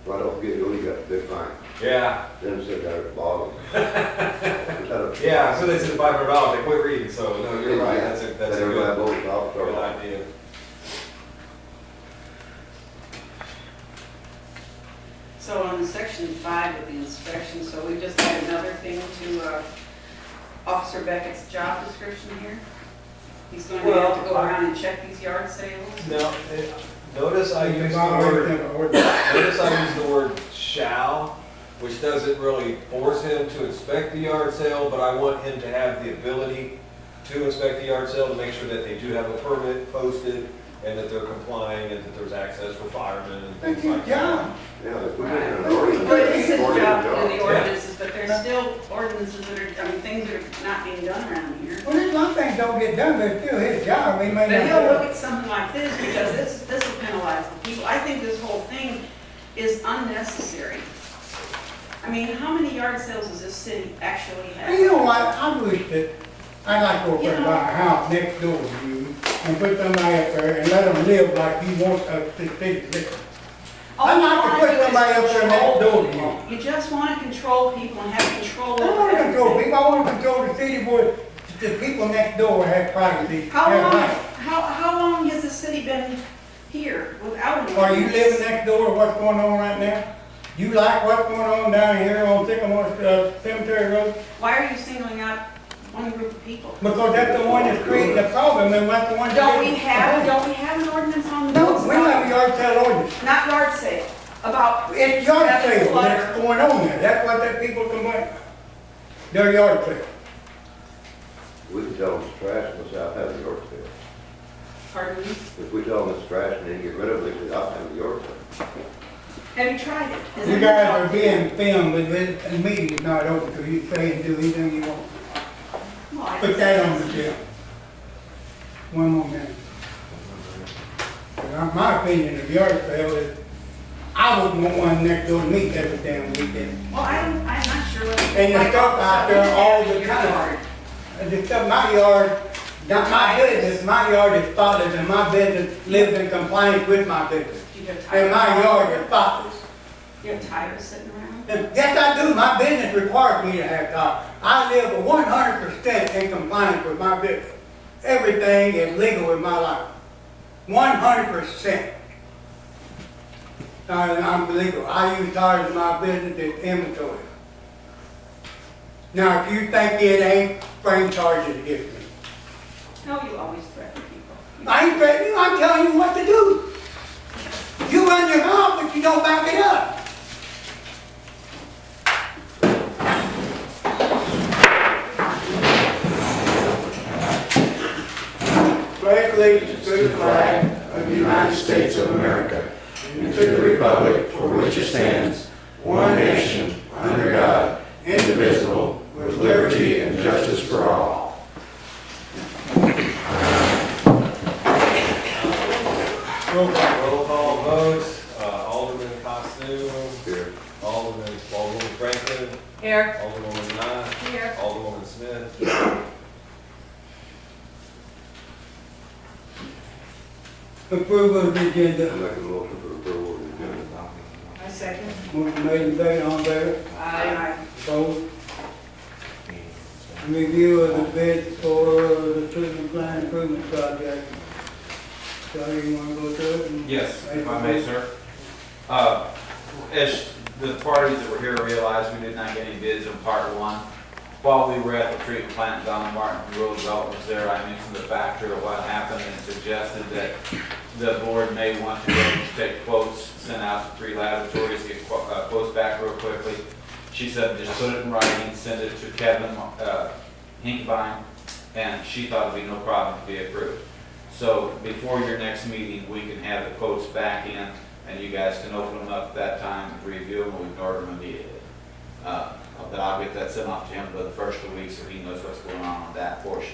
Well, don't forget, you got the big fine. Yeah, Then sit there at the bottom. yeah, so they said $500, they quit reading, so no, you're right, that's a Everybody good, both off, good start. idea. So on section 5 of the inspection, so we just had another thing to Officer Beckett's job description here? He's going to have to go around and check these yard sales? Now, notice I used the word shall, which doesn't really force him to inspect the yard sale, but I want him to have the ability to inspect the yard sale to make sure that they do have a permit posted and that they're complying and that there's access for firemen and things like that. Yeah, they put it in Right. an But ordinance. it says According to job job. in the ordinances, but there's still ordinances that are, I mean, things that are not being done around here. Well, there's some things don't get done, but it's still his job, he may But not. he'll look at something like this because this will penalize the people. I think this whole thing is unnecessary. I mean, how many yard sales does this city actually have? And you know what, I wish that, I'd like to go put buy a house next door to you and put somebody up there and let them live like you want us to live. I'd like to put somebody up there next door to you. You just want to control people and have control I don't over want to control everything. people, I want to control the city where the people next door have privacy. How have long, rights. how long has the city been here without an Are you ordinance? living next door to what's going on right now? You like what's going on down here on Sycamore Cemetery Road? Why are you singling out one group of people? Because that's the one that's creating the problem and that's the one. Don't we have an ordinance on the No, books we have a about, yard sale ordinance. not yard sale, about It's yard having sale clutter? that's going on there. That's what that people complain about. Their yard sale. We can tell them it's trash and say, I'll have a yard sale. Pardon me? If we tell them it's trash and then get rid of it, they say, I'll have a yard sale. Have you tried it? Has You anyone guys talked are to you? being filmed and the meeting's not over, so you say and do anything you want. Well, I Put just- that on the shelf. One more minute. My opinion of yard sale is, I wouldn't want one next door to me every damn weekend. Well, I'm not sure what. And the stuff out there all the Your time. yard. And the stuff, my yard, not my business, my yard is spotless and my business lives in compliance with my business. Do you have And tires? my yard is spotless. You have tires sitting around? And yes, I do, my business requires me to have tires. I live 100% in compliance with my business. Everything is legal in my life. 100%. I'm legal. I use tires in my business as inventory. Now, if you think it ain't, bring charges against me. No, you always threaten people. I ain't threatening you, I'm telling you what to do. You run your mouth, but you don't back it up. Pledge allegiance to the flag of the United States of America and to the republic for which it stands, one nation, under God, indivisible, with liberty and justice for all. Roll call votes, Alderman Costello, Here. Alderman Franklin, Here. Alderwoman Knott, Here. Alderwoman Smith. approval of the agenda. I make a motion for approval of the agenda. I second. Motion made and seconded, all in favor? Aye. Opposed? Review of the bid for the treatment plant improvement project. Charlie, you wanna go through it? and- Yes, if I may, sir. As the parties that were here realized, we did not get any bids on part one. While we were at the treatment plant, Don Martin from Roosevelt was there. I mentioned the factor of what happened and suggested that the board may want to go and take quotes, send out to 3 laboratories, get quotes back real quickly. She said, just put it in writing, send it to Kevin Hinkbein, and she thought it'd be no problem to be approved. So before your next meeting, we can have the quotes back in, and you guys can open them up that time, review them, and we can order them immediately. But I'll get that sent off to him by the first of the week so he knows what's going on that portion.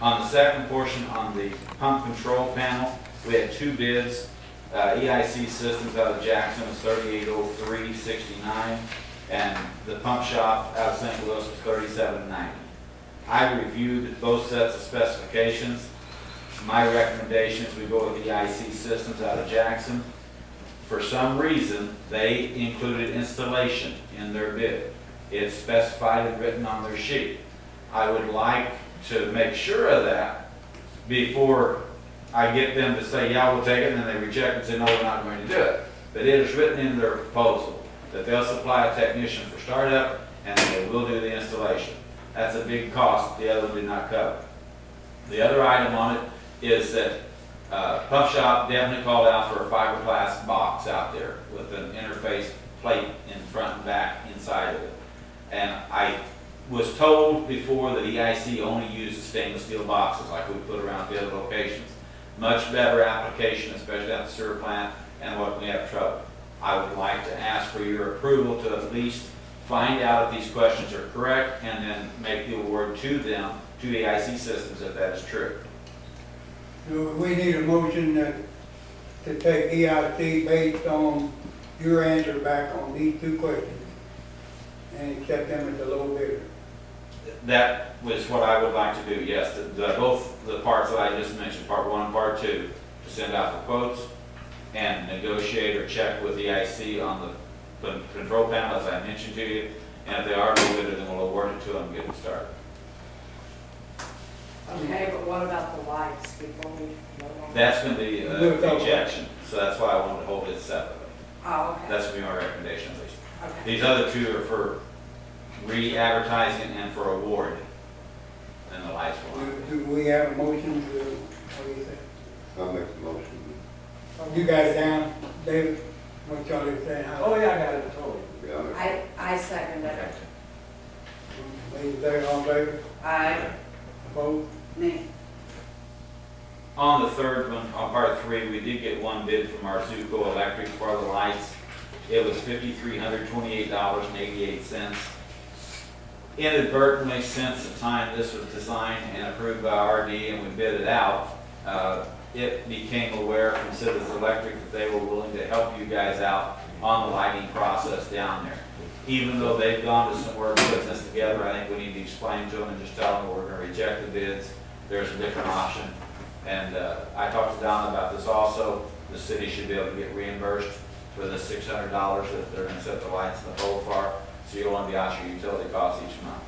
On the second portion, on the pump control panel, we had 2 bids. EIC Systems out of Jackson was $3803.69, and the pump shop out of St. Louis was $37.90. I reviewed both sets of specifications. My recommendation is we go with EIC Systems out of Jackson for some reason, they included installation in their bid. It's specified and written on their sheet. I would like to make sure of that before I get them to say, yeah, we'll take it, and then they reject it and say, no, we're not going to do it. But it is written in their proposal that they'll supply a technician for startup, and they will do the installation. That's a big cost the other one did not cover. The other item on it is that Pump Shop definitely called out for a fiberglass box out there with an interface plate in front and back inside of it. And I was told before that EIC only uses stainless steel boxes like we put around the other locations. Much better application, especially at the sewer plant and what we have trouble. I would like to ask for your approval to at least find out if these questions are correct and then make the award to them, to EIC Systems, if that is true. Do we need a motion to take EIC based on your answer back on these two questions and accept them as a low bidder? That was what I would like to do, yes. Both the parts that I just mentioned, part 1 and part 2, to send out for quotes and negotiate or check with EIC on the control panel, as I mentioned to you. And if they are low bidder, then we'll award it to them and get them started. Okay, but what about the lights before we vote on that? That's going to be rejection, so that's why I wanted to hold it separately. Oh, okay. That's going to be my recommendation, at least. Okay. These other two are for re-advertising and for award, and the lights will not. Do we have a motion to, what do you think? I'll make the motion. You got it down, David? What y'all are saying? Oh, yeah, I got it, totally. Yeah, I second it. Ladies, there, all in favor? Aye. Opposed? Nay. On the third one, on part 3, we did get one bid from Arzuco Electric for the lights. It was $5,328.88. Inadvertently, since the time this was designed and approved by RD and we bid it out, it became aware from Citizens Electric that they were willing to help you guys out on the lighting process down there. Even though they've gone to some work putting this together, I think we need to explain to them and just tell them we're going to reject the bids. There's a different option. And I talked to Don about this also. The city should be able to get reimbursed for the $600 that they're going to set the lights in the pole for. So you'll want to be out your utility costs each month.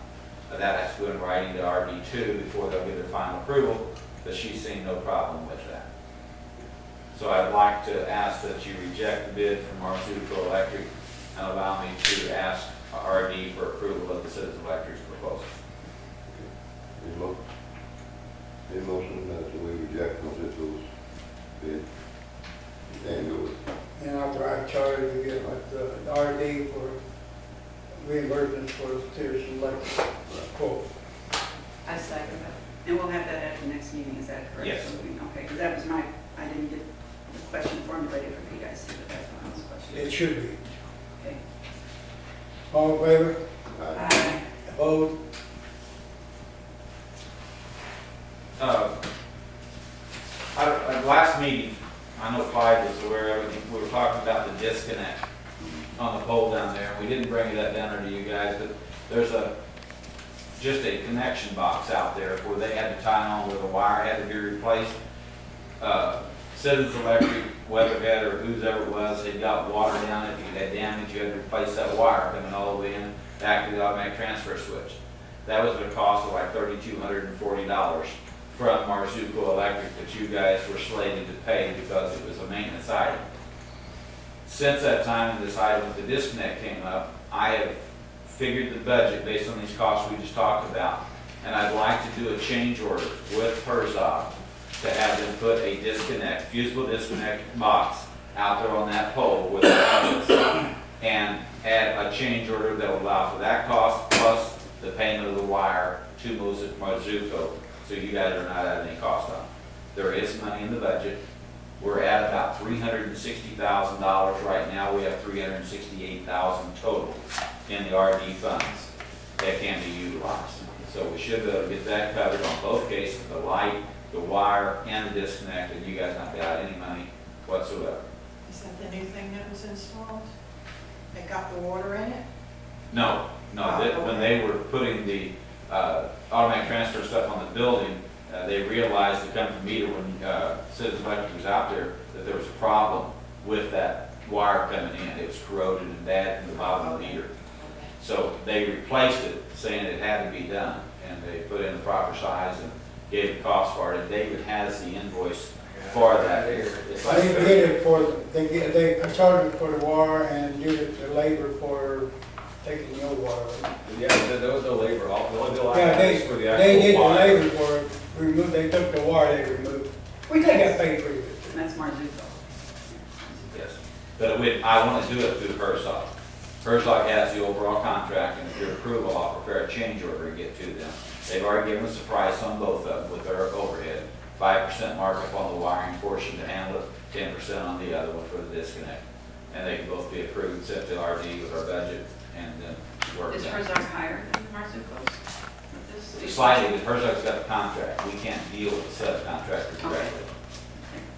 That has to go in writing to RD2 before they'll get their final approval, but she's seen no problem with that. So I'd like to ask that you reject the bid from Arzuco Electric and allow me to ask RD for approval of the Citizens Electric's proposal. Any motion that we reject those bids? And do it. And authorize Charlie to get the RD for reimbursements for Citizens Electric quote. I second it. And we'll have that at the next meeting, is that correct? Yes. So okay, because that was I didn't get the question formulated from you guys, but that's what I was questioning. It should be. Okay. All in favor? Aye. Opposed? At last meeting, I know Clyde was aware of it, we were talking about the disconnect on the pole down there. We didn't bring that down there to you guys, but there's just a connection box out there where they had to tie on where the wire had to be replaced. Citizens Electric, Weatherhead, or whoever it was, had got water down it, if you had damage, you had to replace that wire coming all the way in back to the automatic transfer switch. That was a cost of like $3,240 from Arzuco Electric that you guys were slated to pay because it was a maintenance item. Since that time, and this item with the disconnect came up, I have figured the budget based on these costs we just talked about, and I'd like to do a change order with Herzog to have them put a disconnect, fusible disconnect box out there on that pole with the compass, and add a change order that will allow for that cost plus the payment of the wire to Arzuco, so you guys are not at any cost on it. There is money in the budget. We're at about $360,000 right now. We have $368,000 total in the RD funds that can be utilized. So we should be able to get that covered on both cases, the light, the wire, and the disconnect, and you guys not be out any money whatsoever. Is that the new thing that was installed? It got the water in it? No, when they were putting the automatic transfer stuff on the building, they realized to come from meter when Citizens Electric was out there that there was a problem with that wire coming in. It was corroded and bad in the bottom of the meter. So they replaced it, saying it had to be done, and they put in the proper size and gave the cost for it. And David has the invoice for that. It's like- They did it for, they charged it for the water and did it the labor for taking the old water. Yeah, there was no labor, the only bill I Yeah, had is for the they did actual the wire. labor for it, removed, they took the wire, they removed. We take that paid pretty good. And that's Marzuko. Yes, but I want to do it through Herzog. Herzog has the overall contract, and with your approval, I'll prepare a change order and get to them. They've already given us a price on both of them with their overhead, 5% markup on the wiring portion to handle it, 10% on the other one for the disconnect. And they can both be approved, sent to RD with our budget, and then work Is it. Herzog higher than Marzuko's? With this? Slightly, but Herzog's got the contract, we can't deal with the subcontractor directly.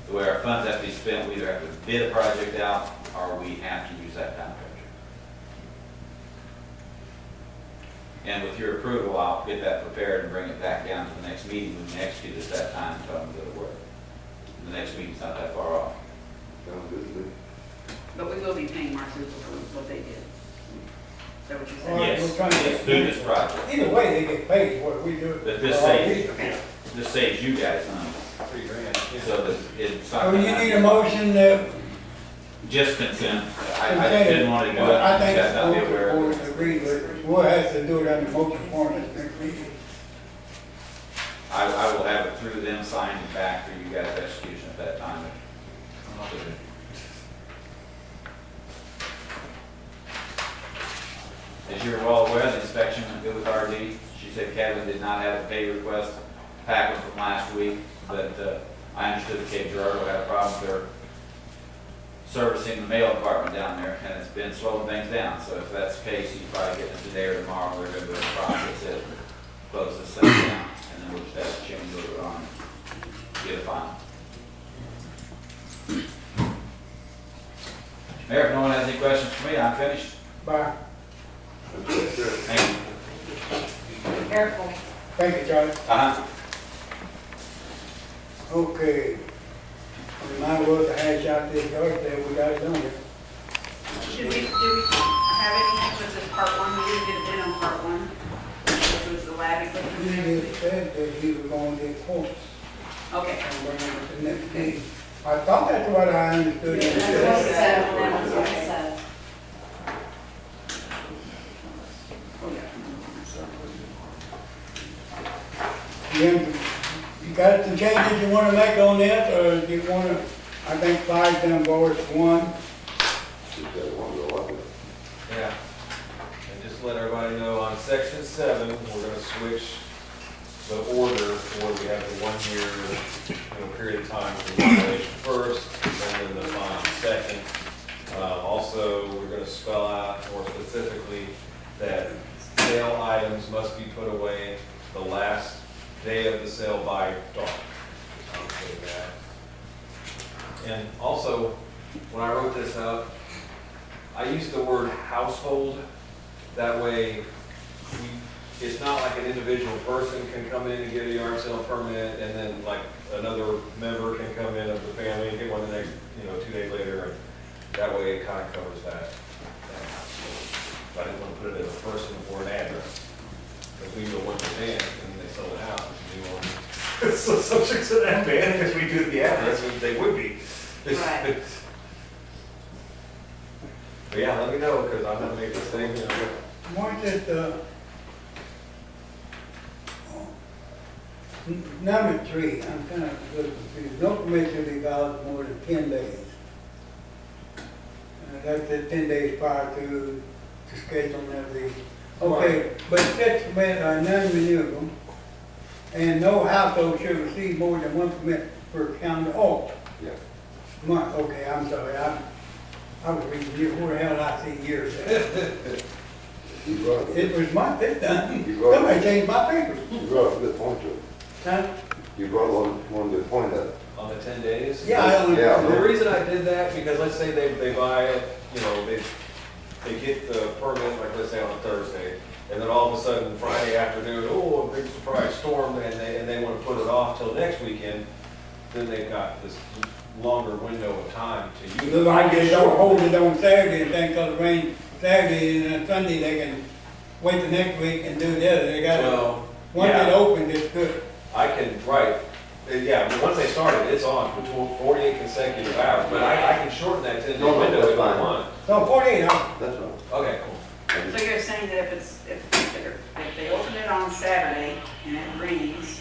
The way our funds have to be spent, we either have to bid a project out, or we have to use that contractor. And with your approval, I'll get that prepared and bring it back down to the next meeting, we can execute it at that time, and tell them to go to work. The next meeting's not that far off. Sounds good to me. But we will be paying Marzuko for what they did. Is that what you All right, said? we're Yes, trying to yes, get- through this project. Either way, they get paid what we do. But this For our saves, people. this saves you guys money, $3,000. so that it's not. So you need a motion that. Just consent, I didn't want to do it, Well, I you think guys not be both aware the of boards it. agree, but we'll have to do it on the motion form at the next meeting. I will have it through them, signed and back for you guys' execution at that time. As you're well aware, the inspection went good with RD. She said Kevin did not have a pay request packet from last week, but I understood that Cape Girardeau had a problem with their servicing the mail department down there, and it's been slowing things down. So if that's the case, you probably get it today or tomorrow. We're going to process it, close this thing down, and then we'll just have to change order on it, get a final. Mayor, if no one has any questions for me, I'm finished. Bye. Thank you. Be careful. Thank you, Charlie. Uh-huh. Okay. We might as well hash out this yard sale, we got it done here. Did we have anything with this part one? We didn't get a bid on part one. Which was the lab He equipment. just said that he was going to get quotes Okay. and bring them to the next meeting. I thought that's what I understood. Yeah, him to That's say. what it said, that's what it said. Oh, yeah. You got some changes you want to make on this, or do you want to, I think five done boards one. Just got one go up there. Yeah. And just to let everybody know, on section 7, we're gonna switch the order where we have the 1 year, period of time for the violation first, and then the fine second. Also, we're gonna spell out more specifically that sale items must be put away the last day of the sale by dark. I'll say that. And also, when I wrote this up, I used the word household. That way, it's not like an individual person can come in and get a yard sale permit, and then like another member can come in of the family and get one the next, 2 days later. And that way, it kind of covers that household. But I didn't want to put it as a person or an address. Because we go one to ban, and they sell the house, and we want, so subject to that ban, because we do the address, and they would be. Right. But yeah, let me know, because I'm gonna make this thing, One just, number 3, I'm kind of a little confused. No permit to be valid for more than 10 days. That's the 10 days prior to scheduling of the, okay, but such permit are non-renewable, and no household should receive more than 1 permit per calendar, Yeah. month, okay, I'm sorry, I was reading year, where the hell I see years? You brought a It good, was month this time, You brought- somebody changed my paper, you brought a good point to it. huh? You brought one good point at it. on the 10 days. Yeah, I only. Yeah. The reason I did that, because let's say they buy it, they get the permit, like let's say on a Thursday, and then all of a sudden Friday afternoon, oh, a big surprise storm, and they want to put it off till next weekend. then they've got this longer window of time to use. Look like they don't hold it on Saturday and then cause it rain Saturday and then Sunday they can wait the next week and do the other. They got, Well, once yeah. it opens, it's good. I can, right, yeah, but once they start it, it's on for 48 consecutive hours, but I can shorten that 10-day No, window that's if I fine. want. So 48 hours. That's all. Okay, cool. So you're saying that if they open it on Saturday and it rains,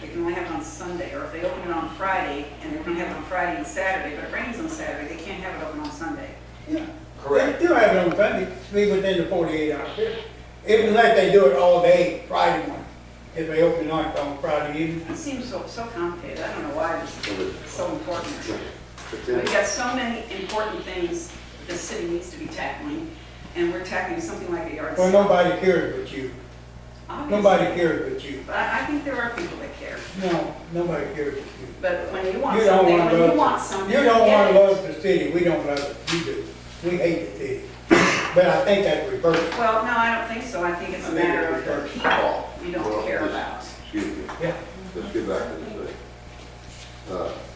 they can only have it on Sunday, or if they open it on Friday and they're gonna have it on Friday and Saturday, but it rains on Saturday, they can't have it open on Sunday. Yeah. Correct. They still have it on Sunday, be within the 48 hours period. If unless they do it all day Friday morning, if they open it on Friday evening. It seems so complicated, I don't know why this So is the- so important. But We've then, got so many important things the city needs to be tackling, and we're tackling something like a yard Well, sale. nobody cares but you. Obviously. Nobody cares but you. But I think there are people that care. No, nobody cares but you. But when you want You don't something, wanna when you love, want something. you don't get wanna it. love the city, we don't love it, you do. We hate the city. But I think that's reversed. Well, no, I don't think so. I think it's a I think matter it's of the reversed. people we well, don't care this- about. excuse me, Yeah. let's get back to this thing.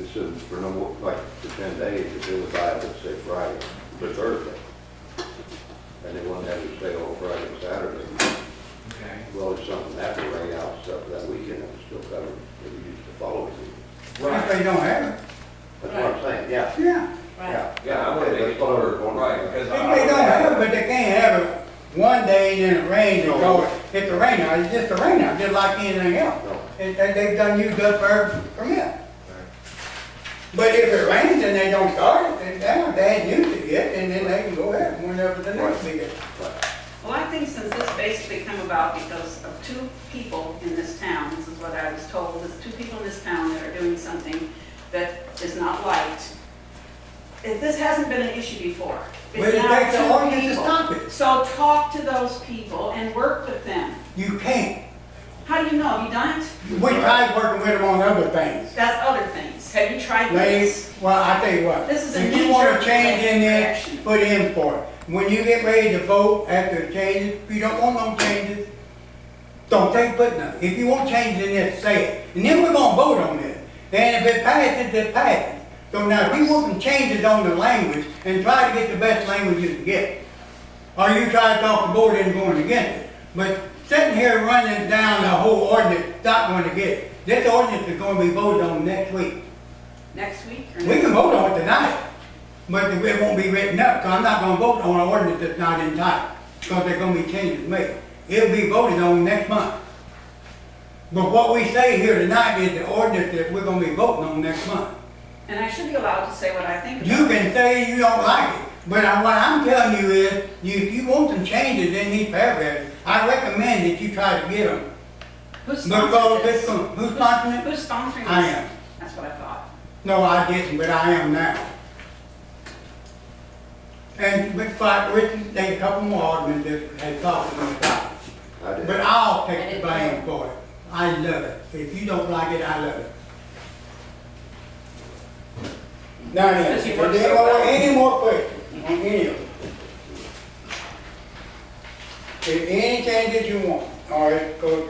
It said for no more, like, for 10 days, if they would buy it, let's say Friday, or Thursday. And they want to have it stay on Friday and Saturday. Okay. Well, if something happened, rain out and stuff that weekend, it's still covered, maybe use the following week. If they don't have it, That's what I'm saying, yeah. yeah. Yeah. Yeah, I want to Okay, make it that's what I was clear, wondering. right, because If they don't have it, but they can't have it one day and then it rains and go, it's a rain out, it's just a rain out, just like anything else. No. They've done used up their permit. But if it rains and they don't start it, then they ain't used it yet, and then they can go ahead whenever the next big is. Right. Well, I think since this basically come about because of two people in this town, this is what I was told, there's two people in this town that are doing something that is not liked. If this hasn't been an issue before. But it It's now takes an two ordinance to people. stop it. So talk to those people and work with them. You can't. How do you know? Have you done it? We tried working with them on other things. That's other things. Have you tried They, this? well, I tell you what, This is a if you want knee-jerk to change in there, reaction. put in for it. When you get ready to vote after the changes, if you don't want no changes, don't take put none. If you want changes in this, say it. And then we're gonna vote on this. And if it passes, it passes. So now, if we want some changes on the language, and try to get the best language you can get. Or you try to talk the board into going against it. But sitting here running down the whole ordinance, not going to get it. This ordinance is gonna be voted on next week. Next week or We next? can vote on it tonight, but it won't be written up, so I'm not gonna vote on an ordinance that's not in time, because there's gonna be changes made. It'll be voted on next month. But what we say here tonight is the ordinance that we're gonna be voting on next month. And I should be allowed to say what I think about You it. can say you don't like it, but what I'm telling you is, if you want some changes in these paragraphs, I recommend that you try to get them. Who's Because sponsoring this, this? who's sponsoring it? Who's sponsoring this? I am. That's what I thought. No, I didn't, but I am now. And with Clark Richard, they a couple more aldermen that had talked to me about it. I did. But I'll take the blame for it. I love it. If you don't like it, I love it. Now then, Because you is work so there well. any more questions on any of them? If any changes you want, all right, go,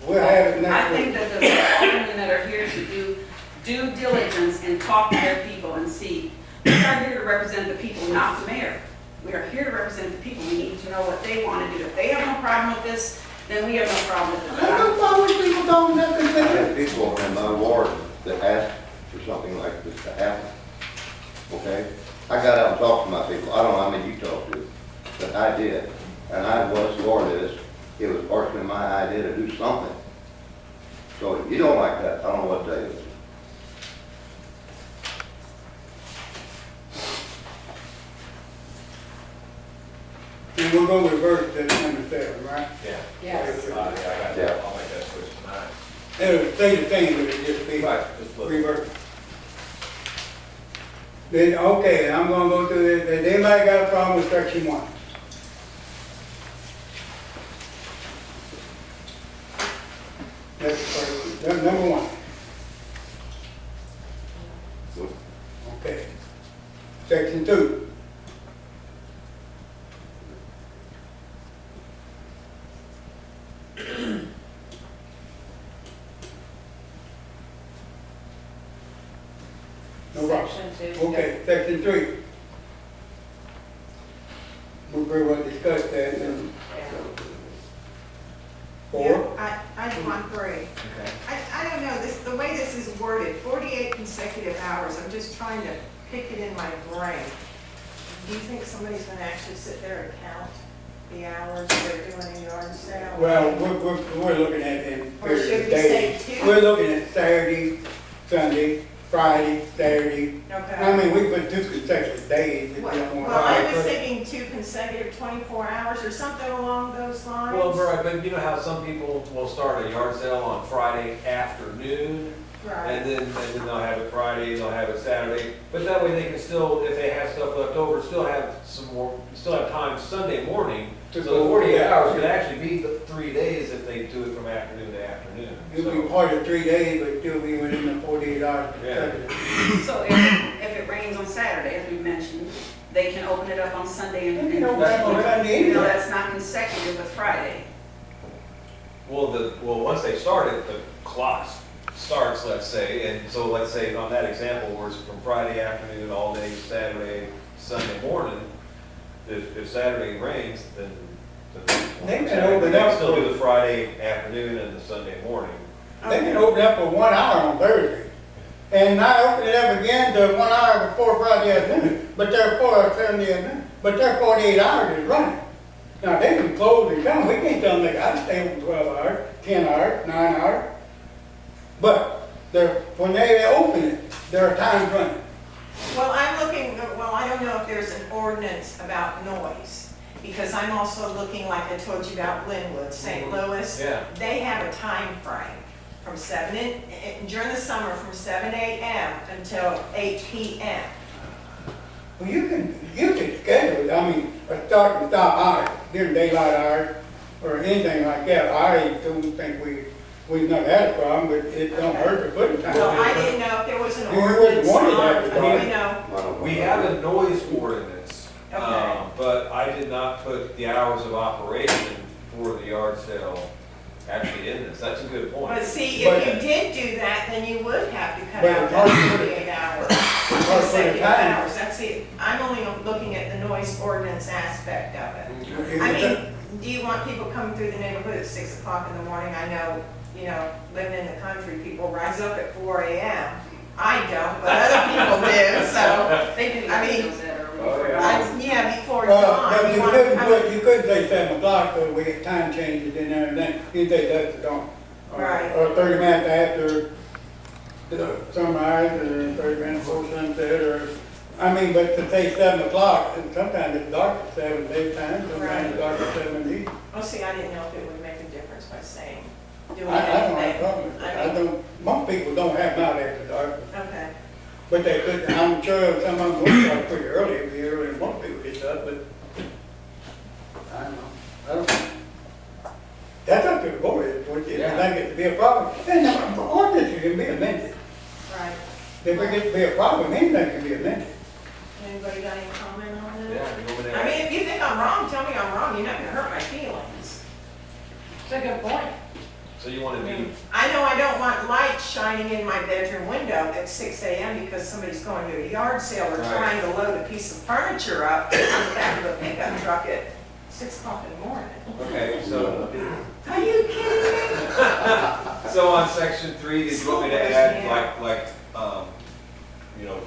we'll have it I next think week. that the aldermen that are here should do due diligence and talk to their people and see. We are here to represent the people, not the mayor. We are here to represent the people. We need to know what they want to do. If they have no problem with this, then we have no problem with I it. don't know what people don't nothing I to had people in my ward that asked for something like this to happen. Okay? I got out and talked to my people. I don't know how many you talked to, but I did. And I was for this. It was partially my idea to do something. So if you don't like that, I don't know what to tell you. And we're gonna reverse that number 7, right? Yeah. Yes. Yeah, I got that. I'll make that switch tonight. It'll stay the same, but it'll just be Right, just flip it. reversed. Then, okay, I'm gonna go through this. Has anybody got a problem with section 1? That's the first, number 1. Okay. Section 2. No problem. Section 2. Okay, section 3. We pretty well discussed that. And Yeah. 4, Yeah, I want 3. Okay. I don't know, the way this is worded, 48 consecutive hours, I'm just trying to pick it in my brain. Do you think somebody's gonna actually sit there and count the hours they're doing a yard sale? well, we're looking at in Or period should of we say days. 2? We're looking at Saturday, Sunday, Friday, Saturday. I Okay. mean, we put 2 consecutive days if you Well, don't want. well, I was thinking 2 consecutive 24 hours or something along those lines. Well, right, but you know how some people will start a yard sale on Friday afternoon, Right. and then they'll have it Friday, they'll have it Saturday, but that way they can still, if they have stuff left over, still have some more, still have time Sunday morning. So the 48 hours could actually be the 3 days if they do it from afternoon to afternoon. It'll be So, part of 3 days, but still be within the 48 hours. Yeah. consecutive. So if it rains on Saturday, as we mentioned, they can open it up on Sunday and. You know, that's on Sunday You know, anyway. that's not consecutive with Friday. well, once they start it, the clock starts, let's say, and so let's say on that example, where it's from Friday afternoon all day, Saturday, Sunday morning, if Saturday rains, then. They can open up Still do for- the Friday afternoon and the Sunday morning. They can open up for 1 hour on Thursday. And not open it up again to 1 hour before Friday afternoon, but they're for Sunday afternoon, but their 48 hours is running. Now, they can close and come, we can't tell them they gotta stay open 12 hours, 10 hours, 9 hours. But when they open it, their time's running. Well, I'm looking, well, I don't know if there's an ordinance about noise, because I'm also looking, like I told you about Linwood, St. Louis. Yeah. They have a time frame from during the summer, from 7 a.m. until 8 p.m. Well, you can schedule it, I mean, a start and stop hours, during daylight hours, or anything like that. I don't think we've never had a problem, but it don't hurt to put a time. Well, I didn't know if there was an You wouldn't ordinance want it on, after you dark. know, We have a noise ordinance, Okay. but I did not put the hours of operation for the yard sale actually in this. That's a good point. but see, But- if you did do that, then you would have to cut But out it's hard that to- 48 hours. hard to put a Consecutive time. hours, that's it. I'm only looking at the noise ordinance aspect of it. If I it's a- mean, do you want people coming through the neighborhood at 6 o'clock in the morning? I know, living in the country, people rise up at 4 a.m. I don't, but other people do, so, They do I mean, those that early. Oh, yeah. yeah, before But dawn. you want couldn't them put, coming- you couldn't say 7 o'clock, so we get time changes and everything, you say that's the dawn. Right. Or 30 minutes after the sunrise, or 30 minutes before sunset, or, I mean, but to say 7 o'clock, and sometimes it's dark at 7 daytime, sometimes Right. it's dark at 7 in the evening. Oh, see, I didn't know if it would make a difference by saying, doing I don't have a anything. problem with it. I mean, don't, most people don't have them out after dark, okay. but they could, I'm sure some of them will start pretty early, it'd be early, most people get up, but I don't know, I don't know. That's up to the board, if you Yeah. think it to be a problem, and the ordinance can be amended. Right. If it gets to be a problem, anything can be amended. Anybody got any comment on Yeah, that? you want me to I add- mean, if you think I'm wrong, tell me I'm wrong. You're not gonna hurt my feelings. It's a good point. So you want to be, I know I don't want lights shining in my bedroom window at 6 a.m. because somebody's going to a yard sale or Right. trying to load a piece of furniture up on the back of a pickup truck at 6 o'clock in the morning. okay, so, Are you kidding me? so on section 3, did you want me to add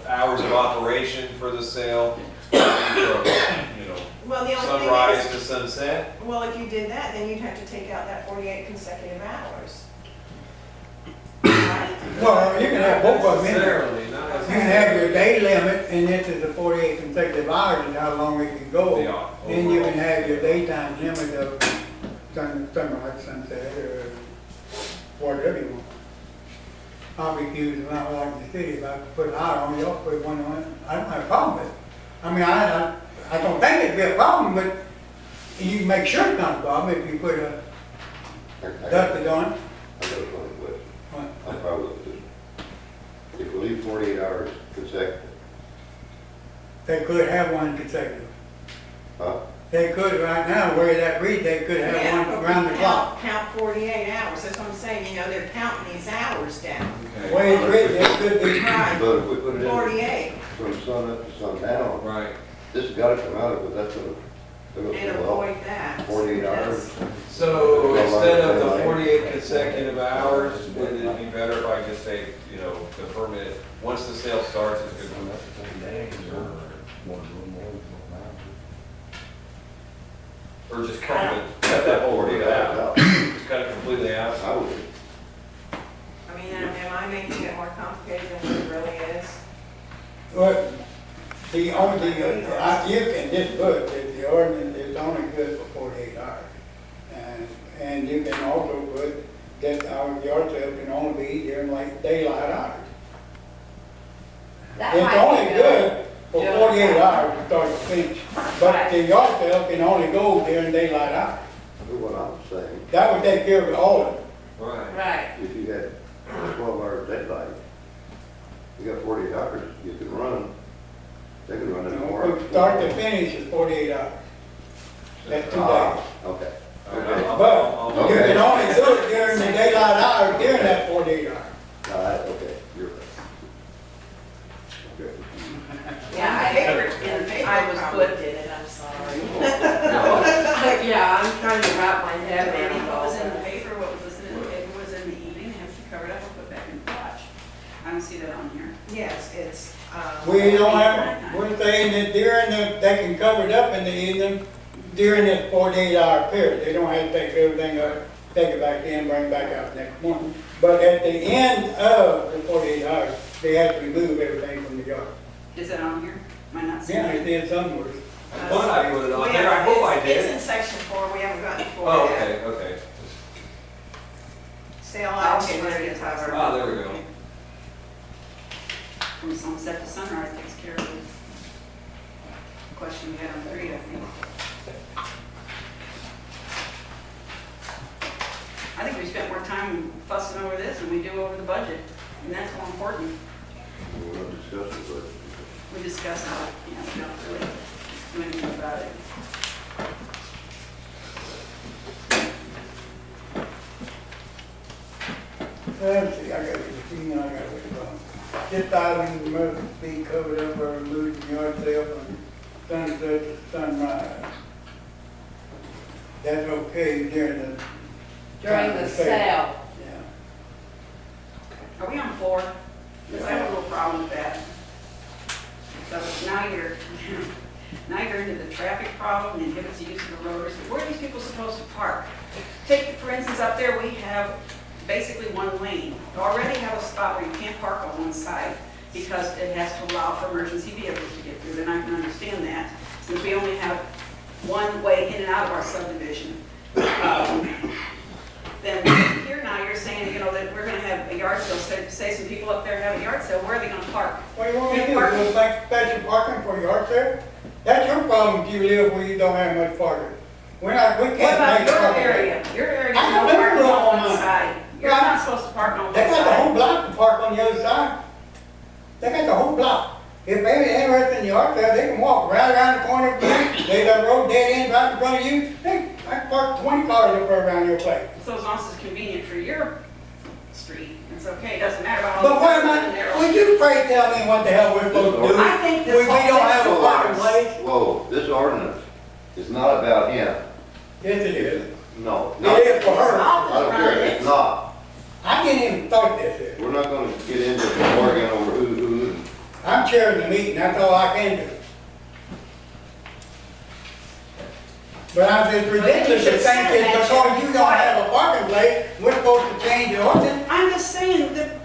hours of operation for the sale? From, Well, the only sunrise thing to sunset? is, well, if you did that, then you'd have to take out that 48 consecutive hours. Right? Well, you can have both of them in there. Necessarily, not You can have your day limit, and this is the 48 consecutive hours, and how long it can go. Yeah, Then you overall. can have your daytime limit of sunrise, sunset, or whatever you want. I'll be accused of not liking the city, if I put an hour on, y'all put one on it, I don't have a problem with it. I mean, I don't think it'd be a problem, but you can make sure it's not a problem if you put a dusted on it. I got a funny question. What? I probably looked at it. If we leave 48 hours consecutive, They could have one consecutive. huh? They could, right now, where that read, they could Yeah, have but one we around the clock. Count 48 hours, that's what I'm saying, they're counting these hours down. The way it's written, they could be. Right, But if we put it in 48, from sun up to sundown, Right. this has gotta come out of it, that's gonna, they're gonna and say, well, avoid that. 48 hours. So instead of the 48 consecutive hours, would it be better if I just say, you know, the permit, once the sale starts, it's good? Or just cut that whole 48 out? Just cut it completely out? I would, I mean, am I making it more complicated than what it really is? But the only, you can just put that the ordinance is only good for 48 hours. And you can also put that our yard sale can only be during like daylight hours. That It's might only be good for Yeah. 48 hours to start to finish. But Right. the yard sale can only go during daylight hours. that's what I'm saying. That would take care of all of it. Right. Right. If you had 12 hours daylight, you got 48 hours, you can run, they can run You it know, more. from start to finish is 48 hours. That's 2 days. Okay. All right, Okay. But you can only do it during the daylight hours during that 48 hours. All right, okay, you're right. Okay. Yeah, In the paper I was probably put, did it, I'm sorry. yeah, I'm trying to wrap my head Maybe around what all was in the this. paper, what was listed in the paper was in the evening, it has to be covered up and put back in the watch. I don't see that on here. Yes, it's, We don't have, we're saying that during the, they can cover it up in the evening during this 48-hour period. They don't have to take everything up, take it back in, bring it back out next morning. But at the end of the 48 hours, they have to remove everything from the yard. Is that on here? Am I not seeing Yeah, it? it's in somewhere. I thought I put it on there, I hope I It's in did. section 4, we haven't gotten to 4 Oh, yet. okay, okay. Sale hours Okay, ready there to it is. cover. Ah, there we go. From sunset to sunrise takes care of the question we had on 3, I think. I think we spent more time fussing over this than we do over the budget, and that's more important. We're gonna discuss it, but We discussed it, you know, we don't really do anything about it. Let's see, I got it, I got it. This item must be covered up or removed from yard sale from sunset to sunrise. That's okay during the. During the sale. Yeah. Are we on 4? Because I have a little problem with that. So now you're into the traffic problem and inhibits the use of the road. Where are these people supposed to park? Take, for instance, up there, we have basically one lane. We already have a spot where you can't park on one side because it has to allow for emergency vehicles to get through, and I can understand that, since we only have one way in and out of our subdivision. Then here now, you're saying, you know, that we're gonna have a yard sale, say some people up there have a yard sale, where are they gonna park? What do you want me to do? Can't park. Go make special parking for yard sale? That's your problem if you live where you don't have much parking. We What can't about make your parking. area? Your area, I no have never parking lived on on one mine. side. You're Right. not supposed to park on one They got the whole side. block to park on the other side. They got the whole block. If they're interested in the yard sale, they can walk right around the corner of you. They got a road dead end right in front of you. Hey, I can park 20 cars up there around your place. So as long as it's convenient for your street, it's okay, it doesn't matter about all But the what am cars in there. I, would you pray tell me what the hell we're supposed to do? I think this We whole don't have a thing- parking place? whoa, this ordinance is not about him. Yes, it is. No. not- It is for her. I don't care, it's not. I didn't even start this here. We're not gonna get into arguing over who, I'm chairing the meeting, that's all I can do. But I'm just ridiculous to should think say that that because you're you don't have a parking place, we're supposed to change the ordinance. I'm just saying that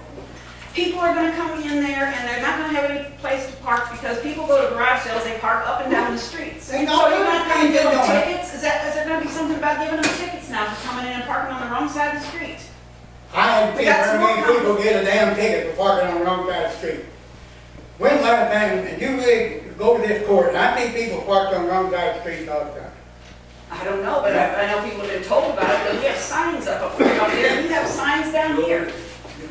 people are gonna come in there and they're not gonna have any place to park because people go to garage sales, they park up and down the streets. So They you're don't do gonna come and anything, give them they don't. tickets? Is there gonna be something about giving them tickets now for coming in and parking on the wrong side of the street? I haven't We seen got some very many more people get a damn ticket for parking on the wrong side of the street. When last time, and you really go to this court, and I think people parked on the wrong side of the street all the time. I don't know, but I know people have been told about it, but we have signs up there, and we have signs down here.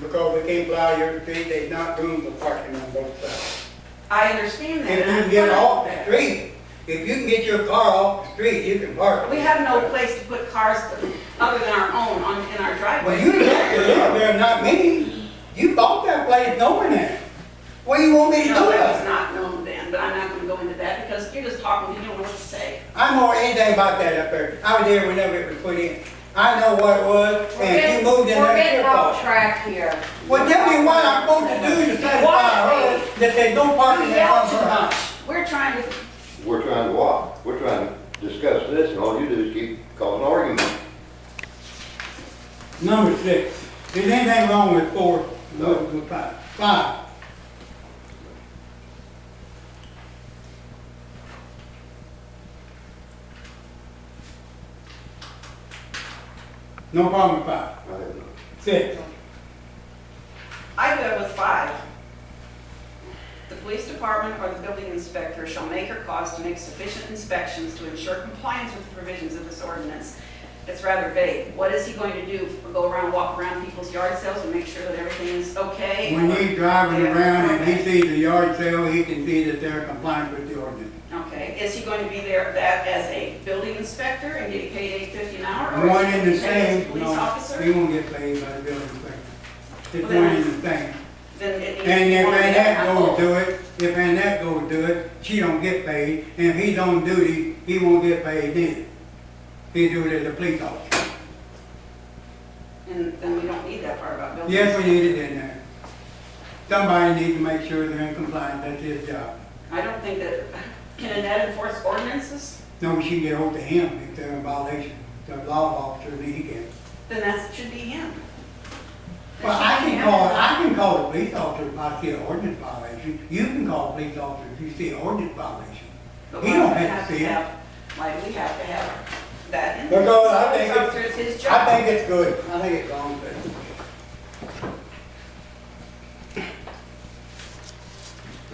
Because we can't plow your street, there's not room for parking on both sides. I understand that. If and you I'm get fine off with the that. street, if you can get your car off the street, you can park. We have no place to put cars other than our own in our Well, driveway. you have to live there, not me. You bought that place knowing that. What do you want me to do No, that about was it? not known then, but I'm not gonna go into that because you're just talking, you don't know what to say. I know anything about that up there. I was there whenever it was put in. I know what it was, and you moved in We're there. getting it's your off fault. track here. Well, tell me what I'm supposed to do to satisfy her, that they don't park in You that yell front too of her much. house. We're trying to, We're trying to walk, we're trying to discuss this, and all you do is keep causing arguments. Number 6, is anything wrong with 4, No. with 5? 5. No problem with 5. I have no. 6. I go with 5. The police department or the building inspector shall make or cause to make sufficient inspections to ensure compliance with the provisions of this ordinance. It's rather vague. What is he going to do? Go around, walk around people's yard sales and make sure that everything is okay? When he's driving Yeah, around and he okay. sees a yard sale, he can see that they're compliant with the ordinance. Okay, is he going to be there that as a building inspector and getting paid $8.50 an hour? Or One is he in going the to be paid as a same, police no, officer? he won't get paid by the building inspector. It's Well, one then- in the same. Then it needs And to if be one of them, Annette not goes both. to it, if Annette goes to it, she don't get paid, and if he's on duty, he won't get paid either. He do it as a police officer. And then we don't need that part about building. Yes, we need it in there. Somebody needs to make sure they're in compliance, that's his job. I don't think that, can Annette enforce ordinances? No, she can get hold of him if they're in violation, the law officer, then he can. Then that should be him. That Well, should I be can him. call the police officer if I see an ordinance violation. You can call the police officer if you see an ordinance violation. But He why don't do we have to see it. Why do we have to have that in? Because I think Police officer is his I job. think it's good. I think it's wrong, but.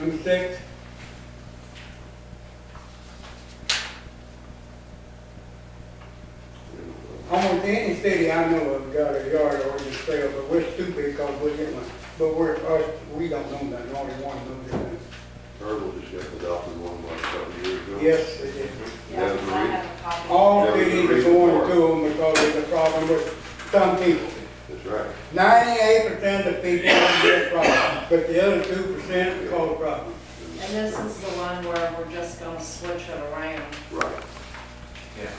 Number 6. Almost any city I know of got a yard ordinance sale, but we're stupid because we get one. But we don't know that, only one knows that. Herbal just got adopted one like a couple of years ago. Yes, they did. Yeah, because I have a copy. All That was the cities are reason going for it. to them because there's a problem with some people. That's right. 98% of people don't get a problem, but the other 2% cause a problem. And this is the one where we're just gonna switch it around. Right. Yeah.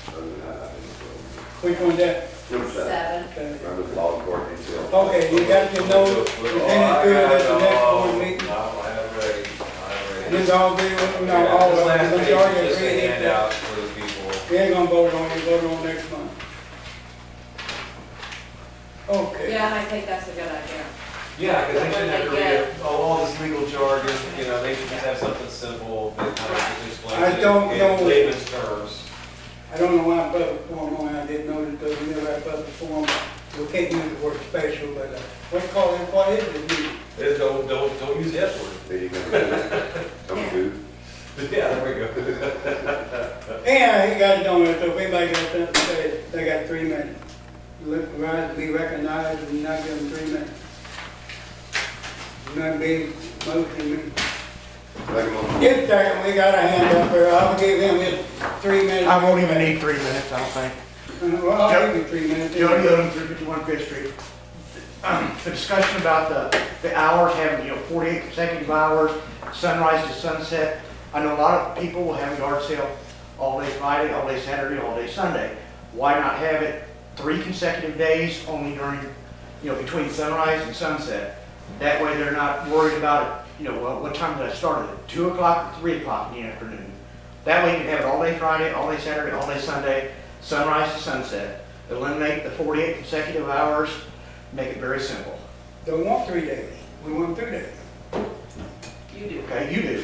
Other than that, I have no problem. Which one's that? Number 7. 7. Remember the law enforcement detail. Okay, you got your notes, you finish good at the next board meeting, I have ready, and it's all good, no, all of This them, last the page majority is just a agree. handout for the people. We ain't gonna vote on it, vote on next month. Okay. Yeah, and I think that's a good idea. Yeah, because they shouldn't have to read all this legal jargon, you know, they should just have something simple that kind of explains I it don't know. in layman's terms. I don't know why I put a form on, I didn't know that we never had put the form, we can't use the word special, but, what is it? They don't use the F word. There you go. Number 2. Yeah, there we go. Yeah, he got it on there, so if anybody got something to say, they got 3 minutes. Rise to be recognized and not give them 3 minutes. Not be motion. Make a motion. Give second, we got a hand up there, I'll give him his 3 minutes. I won't even need 3 minutes, I don't think. Well, I'll give you 3 minutes. Jody Odom, 351 Fifth Street. The discussion about the hours, having, 48 consecutive hours, sunrise to sunset. I know a lot of people will have a yard sale all day Friday, all day Saturday, all day Sunday. Why not have it 3 consecutive days, only during, between sunrise and sunset? That way they're not worried about it, well, what time did I start it? 2 o'clock or 3 o'clock in the afternoon? That way you can have it all day Friday, all day Saturday, all day Sunday, sunrise to sunset. Eliminate the 48 consecutive hours, make it very simple. Don't want 3 days, we want 2 days. You do. Okay, you do.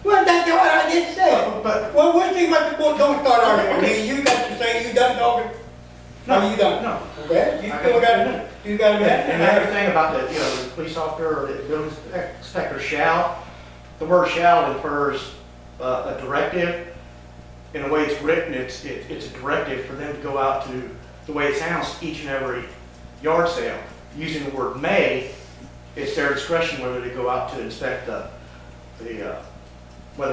Well, that's what I just said. But, Well, we'll see what the board, don't start arguing with me, you got to say, you done talking? No, you done? no. Okay, you still got, you got And the that. other thing about the police officer or the building inspector shall, the word shall infers a directive. In the way it's written, it's a directive for them to go out to, the way it sounds, each and every yard sale. Using the word may, it's their discretion whether they go out to inspect whether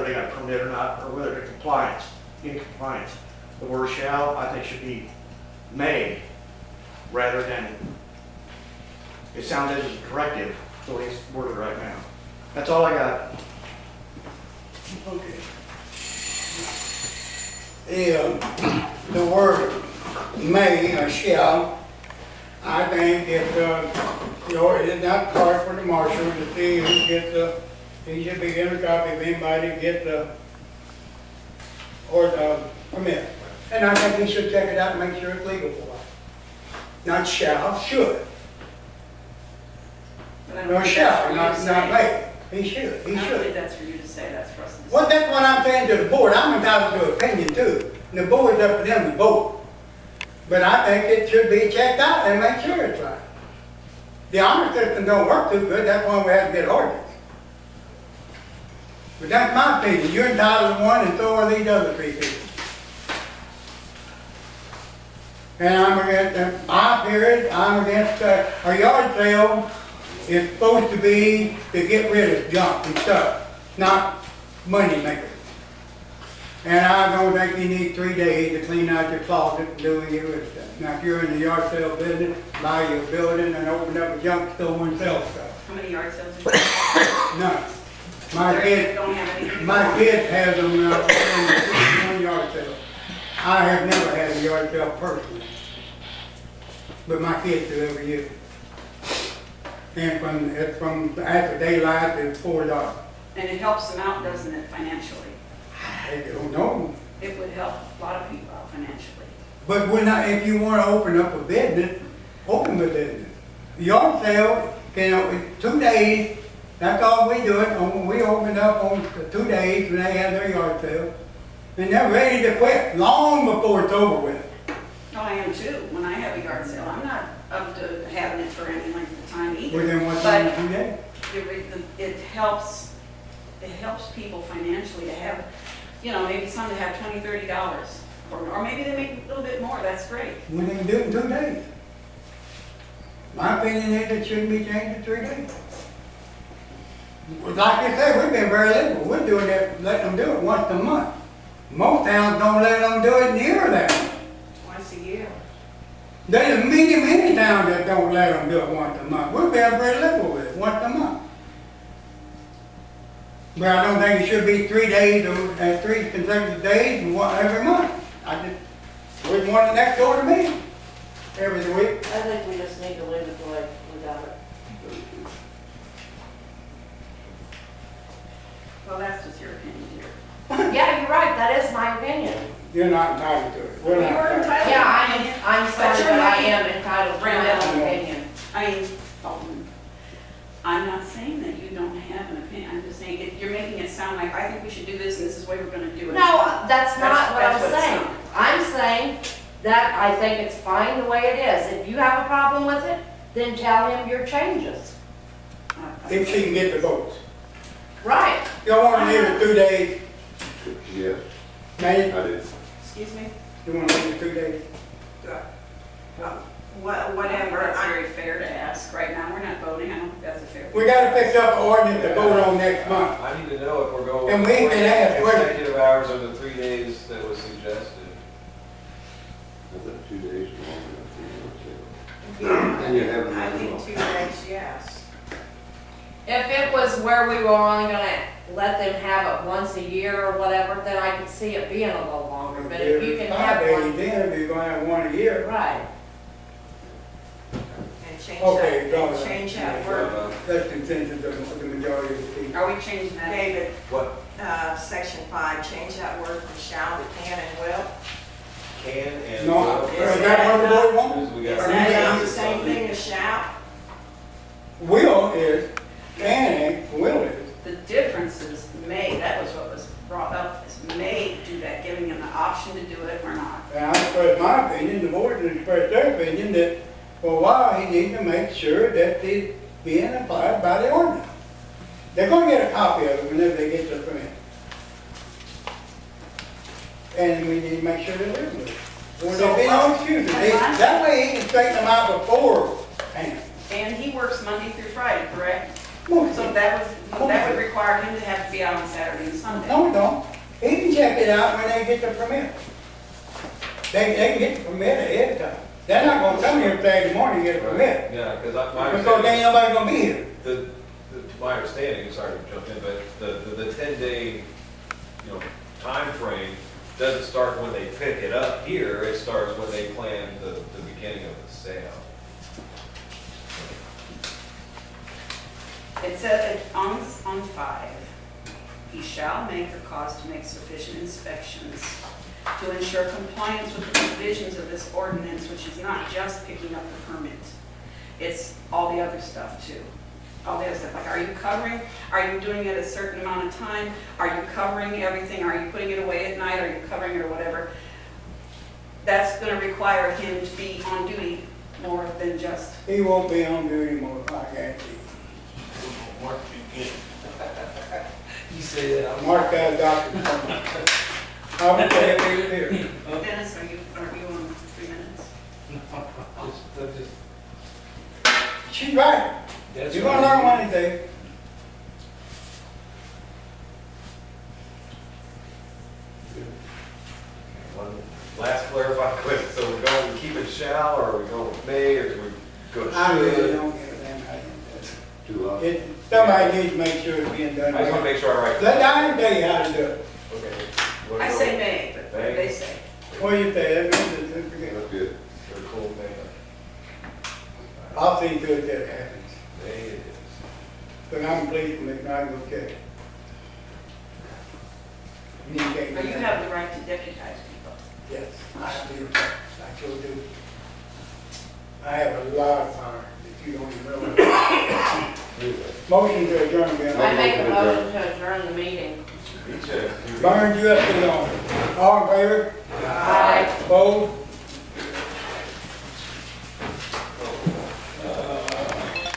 they got a permit or not, or whether they're in compliance. The word shall, I think, should be may, rather than it sounds as a corrective, the way it's worded right now. That's all I got. Okay. The word may or shall, I think if, it is not hard for the marshal to see who gets he should be getting a copy of anybody who gets the permit. And I think he should check it out and make sure it's legal for him. Not shall, should. But I don't No, think shall, that's for you to not say. may. He should, he I don't should. think that's for you to say, that's for us to say. Well, that's what I'm saying to the board. I'm entitled to opinion too. And the board's up to them to vote. But I think it should be checked out and make sure it's right. The honor system don't work too good, that's why we have to get ordinance. But that's my opinion. You're entitled to one and so are these other three people. And I'm against, my period, I'm against, a yard sale is supposed to be to get rid of junk and stuff, not money maker. And I don't think you need 3 days to clean out your closet and do any of this stuff. Now, if you're in the yard sale business, buy you a building and open up a junk store and sell stuff. How many yard sales do you have? None. My There kid, you don't have anything. my kid has them in one yard sale. I have never had a yard sale personally. But my kids do every year. And from after daylight to 4 dark. And it helps them out, doesn't it, financially? I don't know. It would help a lot of people out financially. But we're not, if you want to open up a business, open the business. Yard sale, 2 days, that's all we do it. We open up on 2 days when they have their yard sale. And they're ready to quit long before it's over with. Oh, I am too, when I have a yard sale. I'm not up to having it for any length of time either. Within what But time, 2 days? it helps people financially to have, maybe some to have $20, $30. Or maybe they make a little bit more, that's great. When they can do it in 2 days. My opinion is it shouldn't be changed in 3 days. Like I said, we've been very liberal. We're doing it, letting them do it once a month. Most towns don't let them do it near that. Twice a year. There's many towns that don't let them do it once a month. We're being very liberal with it, once a month. But I don't think it should be 3 days or 3 consecutive days every month. I just wouldn't want it next door to me every week. I think we just need to leave it the way we got it. Well, that's just your opinion here. Yeah, you're right, that is my opinion. You're not entitled to it. We're not You're entitled. entitled. Yeah, I'm sorry, But you're but I not- am entitled to my own opinion. I mean, I'm not saying that you don't have an opinion. I'm just saying, you're making it sound like, I think we should do this and this is the way we're gonna do it. No, that's not what That's I'm what it saying. sounds. I'm saying that I think it's fine the way it is. If you have a problem with it, then tell him your changes. If she can get the votes. Right. You don't want to leave it 2 days, Yes, May? I do. Excuse me? You want to leave it 2 days? Whatever, it's very fair to ask. Right now, we're not voting. I don't think that's a fair. We got to fix up an ordinance to vote on next month. I need to know if we're going. And we can ask, wait. Consecutive hours of the 3 days that was suggested. I thought 2 days is long enough. And you have I think 2 days, yes. If it was where we were only gonna let them have it once a year or whatever, then I could see it being a little longer. But if you can 5 have days, one, then if you're going to have one a year. right. And change Okay, that, go and ahead. change that word. That's consensus of the majority of the people. Are we changing that? David, What section 5, change that word from shall to can and will. can and No, will. is that what the board wants? Because we got- Is Are that you not saying the same thing as shall? Will is, can and will is. The difference is may, that was what was brought up, is may do that, giving them the option to do it or not. And I expressed my opinion, the board expressed their opinion that for a while he needs to make sure that it's being applied by the ordinance. They're going to get a copy of it whenever they get the permit. And we need to make sure they're listening to it. Or there'll be no excuses. That way he can straighten them out beforehand. And he works Monday through Friday, correct? Most So of that would require him to have to be out on Saturday and Sunday. No, we don't. He can check it out when they get the permit. They can get the permit ahead of time. They're not gonna come here Saturday morning to get a permit, Yeah, because my because there ain't nobody gonna be here. my understanding, sorry to jump in, but the 10-day, timeframe doesn't start when they pick it up here, it starts when they plan the beginning of the sale. It says on 5, he shall make or cause to make sufficient inspections to ensure compliance with the provisions of this ordinance, which is not just picking up the permit. It's all the other stuff too. All the other stuff, like are you doing it a certain amount of time? Are you covering everything? Are you putting it away at night? Are you covering it or whatever? That's gonna require him to be on duty more than just, He won't be on duty anymore, I guarantee you. You say that, Mark that doctor. I would say it here. Dennis, are you on 3 minutes? She's right. You're gonna learn one day. One last clarifying question, so we're going to keep it shall, or are we going with may, or do we go I really should? don't give a damn how you To, do it. Somebody needs to make sure it's being done I just want to right. make sure I write. I can tell you how to do it. Okay. What do I we say go- may, but what do they say? What do you say? That means it's okay. that's good. Very cool, may. I'll see to it that it happens. May it is. But I'm pleased with it, I'm okay. Or you have the right to deputize people. Yes, I do, I sure do. I have a lot of power that you don't even realize. Motion to adjourn, Ben. I make a motion to adjourn the meeting. Me too. Burns, you up to the, all in favor? Aye. Opposed?